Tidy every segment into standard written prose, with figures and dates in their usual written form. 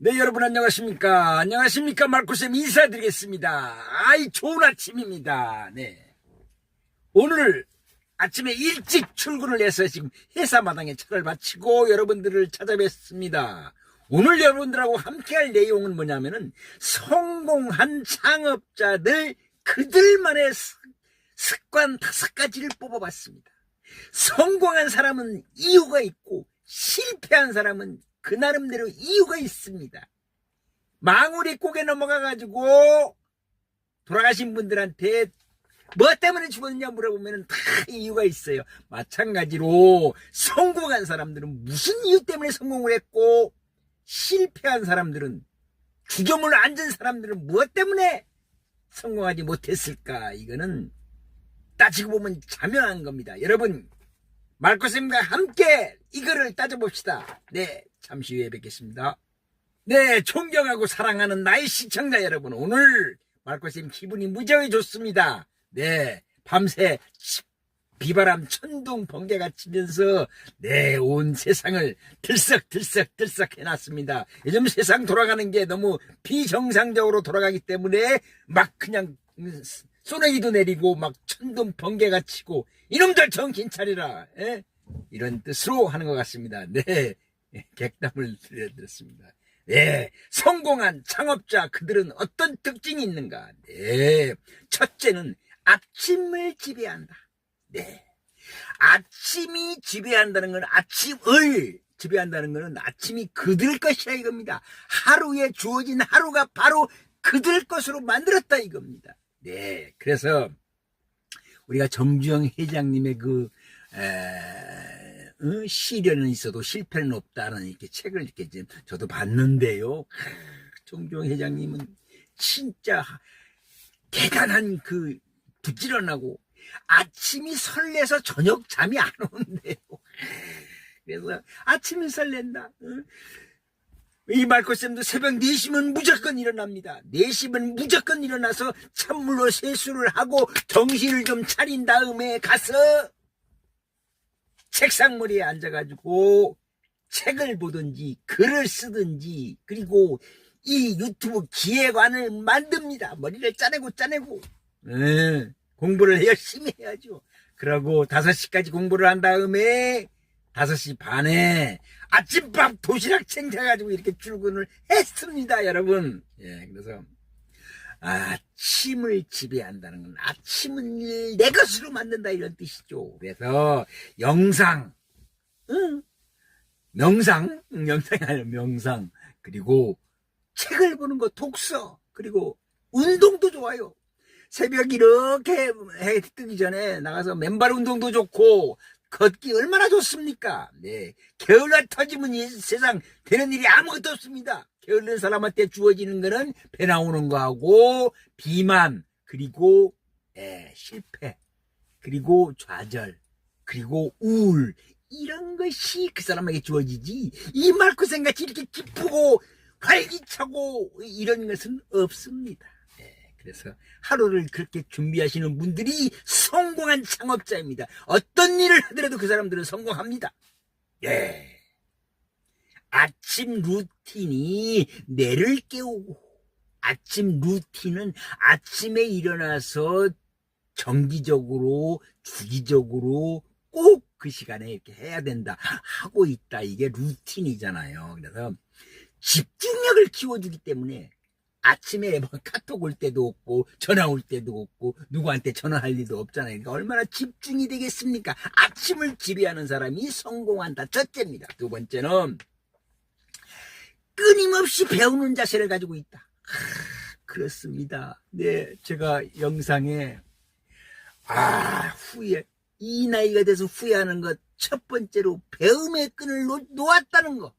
네, 여러분 안녕하십니까? 안녕하십니까? 말코쌤 인사드리겠습니다. 아이, 좋은 아침입니다. 네. 오늘 아침에 일찍 출근을 해서 지금 회사마당에 차를 마치고 여러분들을 찾아뵙습니다. 오늘 여러분들하고 함께 할 내용은 뭐냐면은 성공한 창업자들 그들만의 습관 5가지를 뽑아봤습니다. 성공한 사람은 이유가 있고 실패한 사람은 그 나름대로 이유가 있습니다. 망우리 꼭에 넘어가가지고 돌아가신 분들한테 뭐 때문에 죽었냐 물어보면 다 이유가 있어요. 마찬가지로 성공한 사람들은 무슨 이유 때문에 성공을 했고, 실패한 사람들은, 주점을 앉은 사람들은 무엇 때문에 성공하지 못했을까? 이거는 따지고 보면 자명한 겁니다. 여러분, 말코쌤과 함께 이거를 따져봅시다. 네, 잠시 후에 뵙겠습니다. 네, 존경하고 사랑하는 나의 시청자 여러분, 오늘 말코쌤 기분이 무지하게 좋습니다. 네, 밤새 비바람 천둥 번개가 치면서 네, 온 세상을 들썩 해놨습니다. 요즘 세상 돌아가는 게 너무 비정상적으로 돌아가기 때문에 막 그냥 소나기도 내리고 막 천둥 번개가 치고 이놈들 정신 차리라, 에? 이런 뜻으로 하는 것 같습니다. 네, 객담을 드렸습니다. 네, 성공한 창업자 그들은 어떤 특징이 있는가? 네, 첫째는 아침을 지배한다. 네, 아침이 지배한다는 건 아침을 지배한다는 것은 아침이 그들 것이야 이겁니다. 하루에 주어진 하루가 바로 그들 것으로 만들었다 이겁니다. 네, 그래서 우리가 정주영 회장님의 시련은 있어도 실패는 없다는 이렇게 책을 이렇게 저도 봤는데요. 정주영 회장님은 진짜 대단한 부지런하고 아침이 설레서 저녁 잠이 안 오는데요. 그래서 아침이 설렌다. 이 말코쌤도 새벽 4시면 무조건 일어납니다. 4시면 무조건 일어나서 찬물로 세수를 하고 정신을 좀 차린 다음에 가서 책상머리에 앉아가지고 책을 보든지 글을 쓰든지 그리고 이 유튜브 기획안을 만듭니다. 머리를 짜내고 공부를 열심히 해야죠. 그러고 5시까지 공부를 한 다음에 5시 반에 아침밥 도시락 챙겨가지고 이렇게 출근을 했습니다, 여러분. 예, 그래서 아침을 지배한다는 건 아침은 내 것으로 만든다 이런 뜻이죠. 그래서 명상이 아니라 명상, 그리고 책을 보는 거 독서, 그리고 운동도 좋아요. 새벽 이렇게 해 뜨기 전에 나가서 맨발 운동도 좋고 걷기 얼마나 좋습니까? 네, 게을러 터지면 이 세상 되는 일이 아무것도 없습니다. 게을른 사람한테 주어지는 거는 배 나오는 거하고 비만, 그리고 실패, 그리고 좌절, 그리고 우울, 이런 것이 그 사람에게 주어지지 이 말코생같이 이렇게 기쁘고 활기차고 이런 것은 없습니다. 그래서 하루를 그렇게 준비하시는 분들이 성공한 창업자입니다. 어떤 일을 하더라도 그 사람들은 성공합니다. 예. 아침 루틴이 뇌를 깨우고, 아침 루틴은 아침에 일어나서 정기적으로, 주기적으로 꼭 그 시간에 이렇게 해야 된다, 하고 있다. 이게 루틴이잖아요. 그래서 집중력을 키워주기 때문에 아침에 뭐 카톡 올 때도 없고 전화 올 때도 없고 누구한테 전화할 일도 없잖아요. 그러니까 얼마나 집중이 되겠습니까? 아침을 지배하는 사람이 성공한다. 첫째입니다. 두 번째는 끊임없이 배우는 자세를 가지고 있다. 그렇습니다. 네, 제가 영상에 후회, 이 나이가 돼서 후회하는 것 첫 번째로 배움의 끈을 놓았다는 거.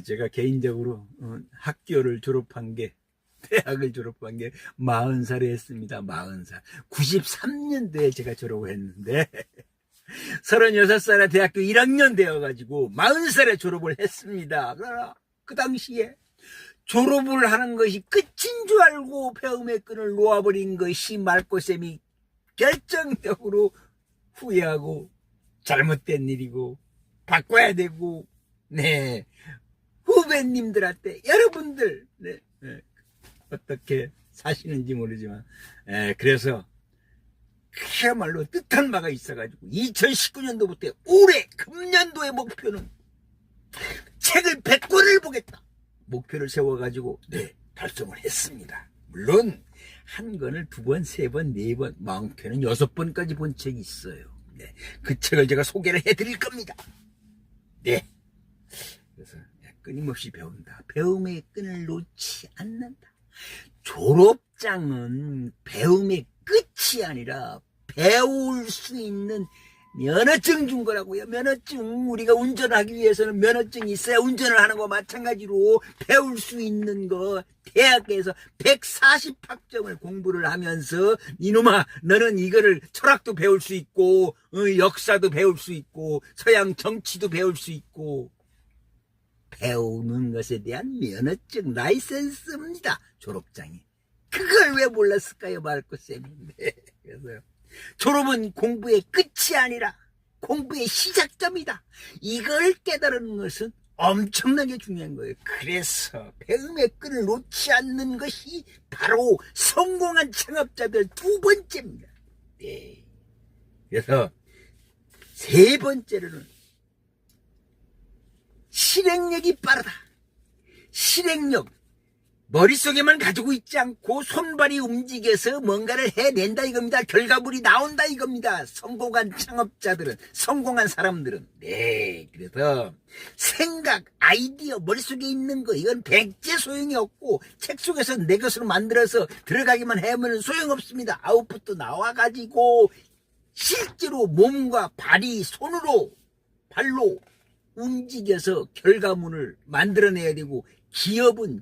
제가 개인적으로 학교를 졸업한 게, 대학을 졸업한 게 40살에 했습니다. 40살. 93년도에 제가 졸업을 했는데 36살에 대학교 1학년 되어가지고 40살에 졸업을 했습니다. 그러나 그 당시에 졸업을 하는 것이 끝인 줄 알고 배움의 끈을 놓아버린 것이 말코쌤이 결정적으로 후회하고 잘못된 일이고 바꿔야 되고, 네, 후배님들한테 여러분들 어떻게 사시는지 모르지만 그래서 그야말로 뜻한 바가 있어가지고 2019년도부터 올해 금년도의 목표는 책을 100권을 보겠다 목표를 세워가지고 달성을 했습니다. 물론 한 권을 2번, 3번, 4번, 많게는 6번까지 본 책이 있어요. 그 책을 제가 소개를 해드릴 겁니다. 그래서 끊임없이 배운다. 배움의 끈을 놓지 않는다. 졸업장은 배움의 끝이 아니라 배울 수 있는 면허증 준 거라고요. 면허증. 우리가 운전하기 위해서는 면허증이 있어야 운전을 하는 거 마찬가지로 배울 수 있는 거 대학에서 140학점을 공부를 하면서 이놈아 너는 이거를 철학도 배울 수 있고 역사도 배울 수 있고 서양 정치도 배울 수 있고 배우는 것에 대한 면허증 라이센스입니다. 졸업장이. 그걸 왜 몰랐을까요, 마르코쌤이? 그래서요. 졸업은 공부의 끝이 아니라 공부의 시작점이다. 이걸 깨달은 것은 엄청나게 중요한 거예요. 그래서 배움의 끈을 놓지 않는 것이 바로 성공한 창업자들 2번째입니다. 그래서 3번째로는 실행력이 빠르다. 실행력. 머릿속에만 가지고 있지 않고 손발이 움직여서 뭔가를 해낸다 이겁니다. 결과물이 나온다 이겁니다. 성공한 창업자들은, 성공한 사람들은. 그래서 생각, 아이디어, 머릿속에 있는 거 이건 백제 소용이 없고 책 속에서 내 것으로 만들어서 들어가기만 하면 소용없습니다. 아웃풋도 나와가지고 실제로 몸과 발이 손으로, 발로 움직여서 결과물을 만들어내야 되고 기업은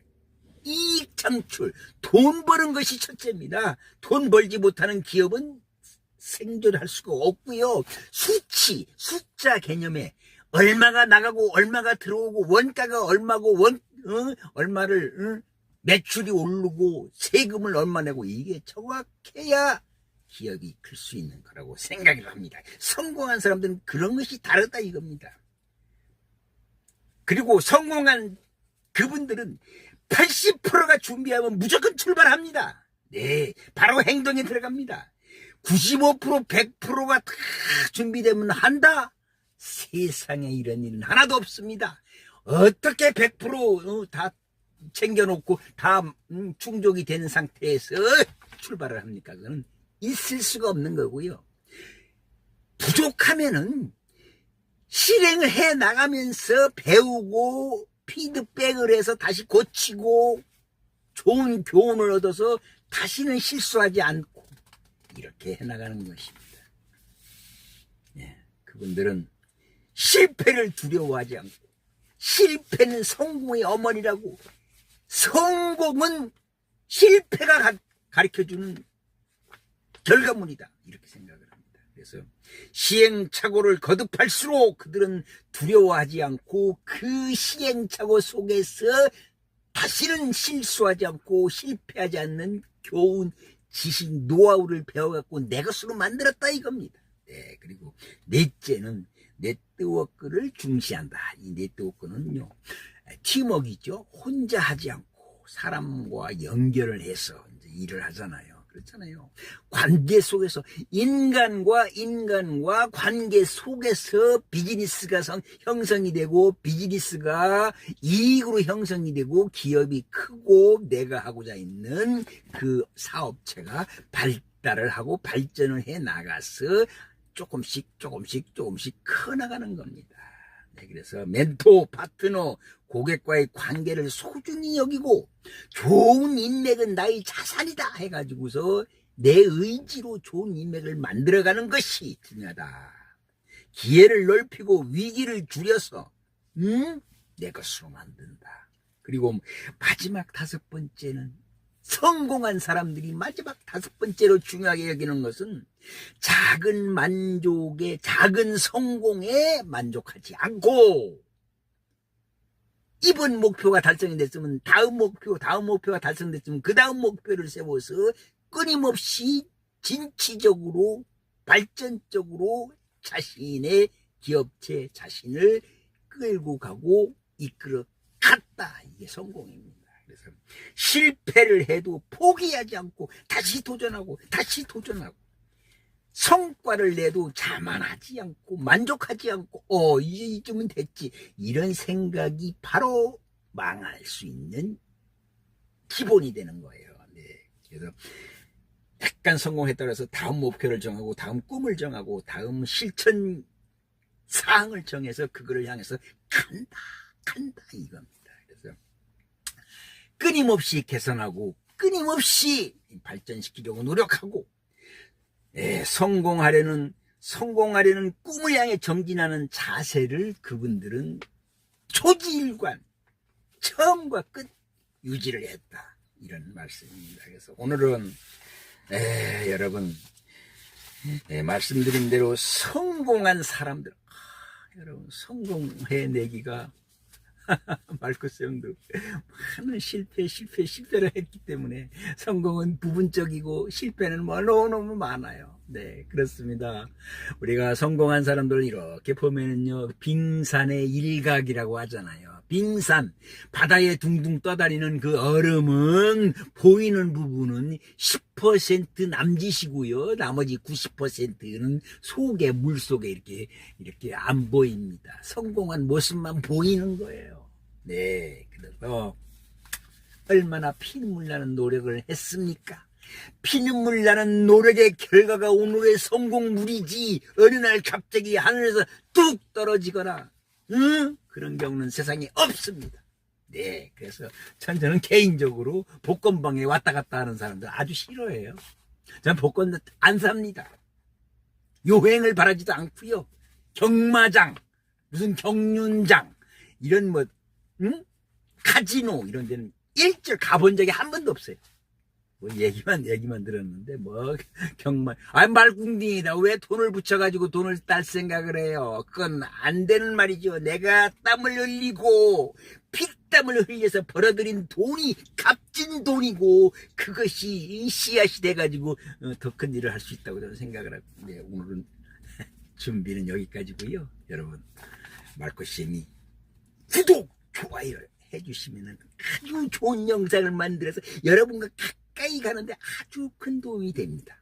이익 창출, 돈 버는 것이 첫째입니다. 돈 벌지 못하는 기업은 생존할 수가 없고요. 수치, 숫자 개념에 얼마가 나가고 얼마가 들어오고 원가가 얼마고 얼마를 매출이 오르고 세금을 얼마 내고 이게 정확해야 기업이 클 수 있는 거라고 생각을 합니다. 성공한 사람들은 그런 것이 다르다 이겁니다. 그리고 성공한 그분들은 80%가 준비하면 무조건 출발합니다. 바로 행동에 들어갑니다. 95%, 100%가 다 준비되면 한다? 세상에 이런 일은 하나도 없습니다. 어떻게 100%다 챙겨놓고 다 충족이 되는 상태에서 출발을 합니까? 그거는 있을 수가 없는 거고요. 부족하면은 실행을 해 나가면서 배우고 피드백을 해서 다시 고치고 좋은 교훈을 얻어서 다시는 실수하지 않고 이렇게 해나가는 것입니다. 그분들은 실패를 두려워하지 않고 실패는 성공의 어머니라고 성공은 실패가 가르쳐주는 결과물이다 이렇게 생각을 합니다. 그래서 시행착오를 거듭할수록 그들은 두려워하지 않고 그 시행착오 속에서 다시는 실수하지 않고 실패하지 않는 교훈, 지식, 노하우를 배워갖고 내 것으로 만들었다 이겁니다. 그리고 넷째는 네트워크를 중시한다. 이 네트워크는요, 팀워크이죠. 혼자 하지 않고 사람과 연결을 해서 이제 일을 하잖아요. 그렇잖아요. 관계 속에서 인간과 관계 속에서 비즈니스가 형성이 되고 비즈니스가 이익으로 형성이 되고 기업이 크고 내가 하고자 있는 그 사업체가 발달을 하고 발전을 해 나가서 조금씩 커나가는 겁니다. 그래서 멘토, 파트너, 고객과의 관계를 소중히 여기고 좋은 인맥은 나의 자산이다 해가지고서 내 의지로 좋은 인맥을 만들어가는 것이 중요하다. 기회를 넓히고 위기를 줄여서 내 것으로 만든다. 그리고 마지막 5번째는 성공한 사람들이 마지막 5번째로 중요하게 여기는 것은 작은 만족에, 작은 성공에 만족하지 않고 이번 목표가 달성이 됐으면 다음 목표가 달성됐으면 그 다음 목표를 세워서 끊임없이 진취적으로 발전적으로 자신의 기업체 자신을 끌고 가고 이끌어 갔다. 섰다. 이게 성공입니다. 그래서 실패를 해도 포기하지 않고 다시 도전하고 다시 도전하고 성과를 내도 자만하지 않고 만족하지 않고 이제 이쯤은 됐지 이런 생각이 바로 망할 수 있는 기본이 되는 거예요. 네. 그래서 약간 성공했다고 해서 다음 목표를 정하고 다음 꿈을 정하고 다음 실천 사항을 정해서 그거를 향해서 간다 이겁니다. 그래서 끊임없이 개선하고 끊임없이 발전시키려고 노력하고 성공하려는 꿈을 향해 전진하는 자세를 그분들은 초지일관 처음과 끝 유지를 했다 이런 말씀입니다. 그래서 오늘은 여러분 말씀드린 대로 성공한 사람들 여러분 성공해내기가 말코스 형도 많은 실패를 했기 때문에 성공은 부분적이고 실패는 너무 많아요. 네, 그렇습니다. 우리가 성공한 사람들을 이렇게 보면은요, 빙산의 일각이라고 하잖아요. 빙산, 바다에 둥둥 떠다니는 그 얼음은 보이는 부분은 10% 남짓이고요. 나머지 90%는 속에, 물 속에 이렇게 안 보입니다. 성공한 모습만 보이는 거예요. 네, 그래서 얼마나 피눈물 나는 노력을 했습니까? 피눈물 나는 노력의 결과가 오늘의 성공물이지 어느 날 갑자기 하늘에서 뚝 떨어지거나 그런 경우는 세상에 없습니다. 네, 그래서 저는 개인적으로 복권방에 왔다 갔다 하는 사람들 아주 싫어해요. 저는 복권 안 삽니다. 요행을 바라지도 않고요. 경마장, 무슨 경륜장 이런 카지노 이런 데는 일절 가본 적이 한 번도 없어요. 얘기만 들었는데 경마 말궁딩이다. 왜 돈을 붙여가지고 돈을 딸 생각을 해요? 그건 안 되는 말이죠. 내가 땀을 흘리고 피땀을 흘려서 벌어들인 돈이 값진 돈이고 그것이 씨앗이 돼가지고 더 큰 일을 할 수 있다고 저는 생각을 하고 네, 오늘은 준비는 여기까지고요. 여러분 말코쌤이 구독 좋아요 해주시면 아주 좋은 영상을 만들어서 여러분과 가까이 가는데 아주 큰 도움이 됩니다.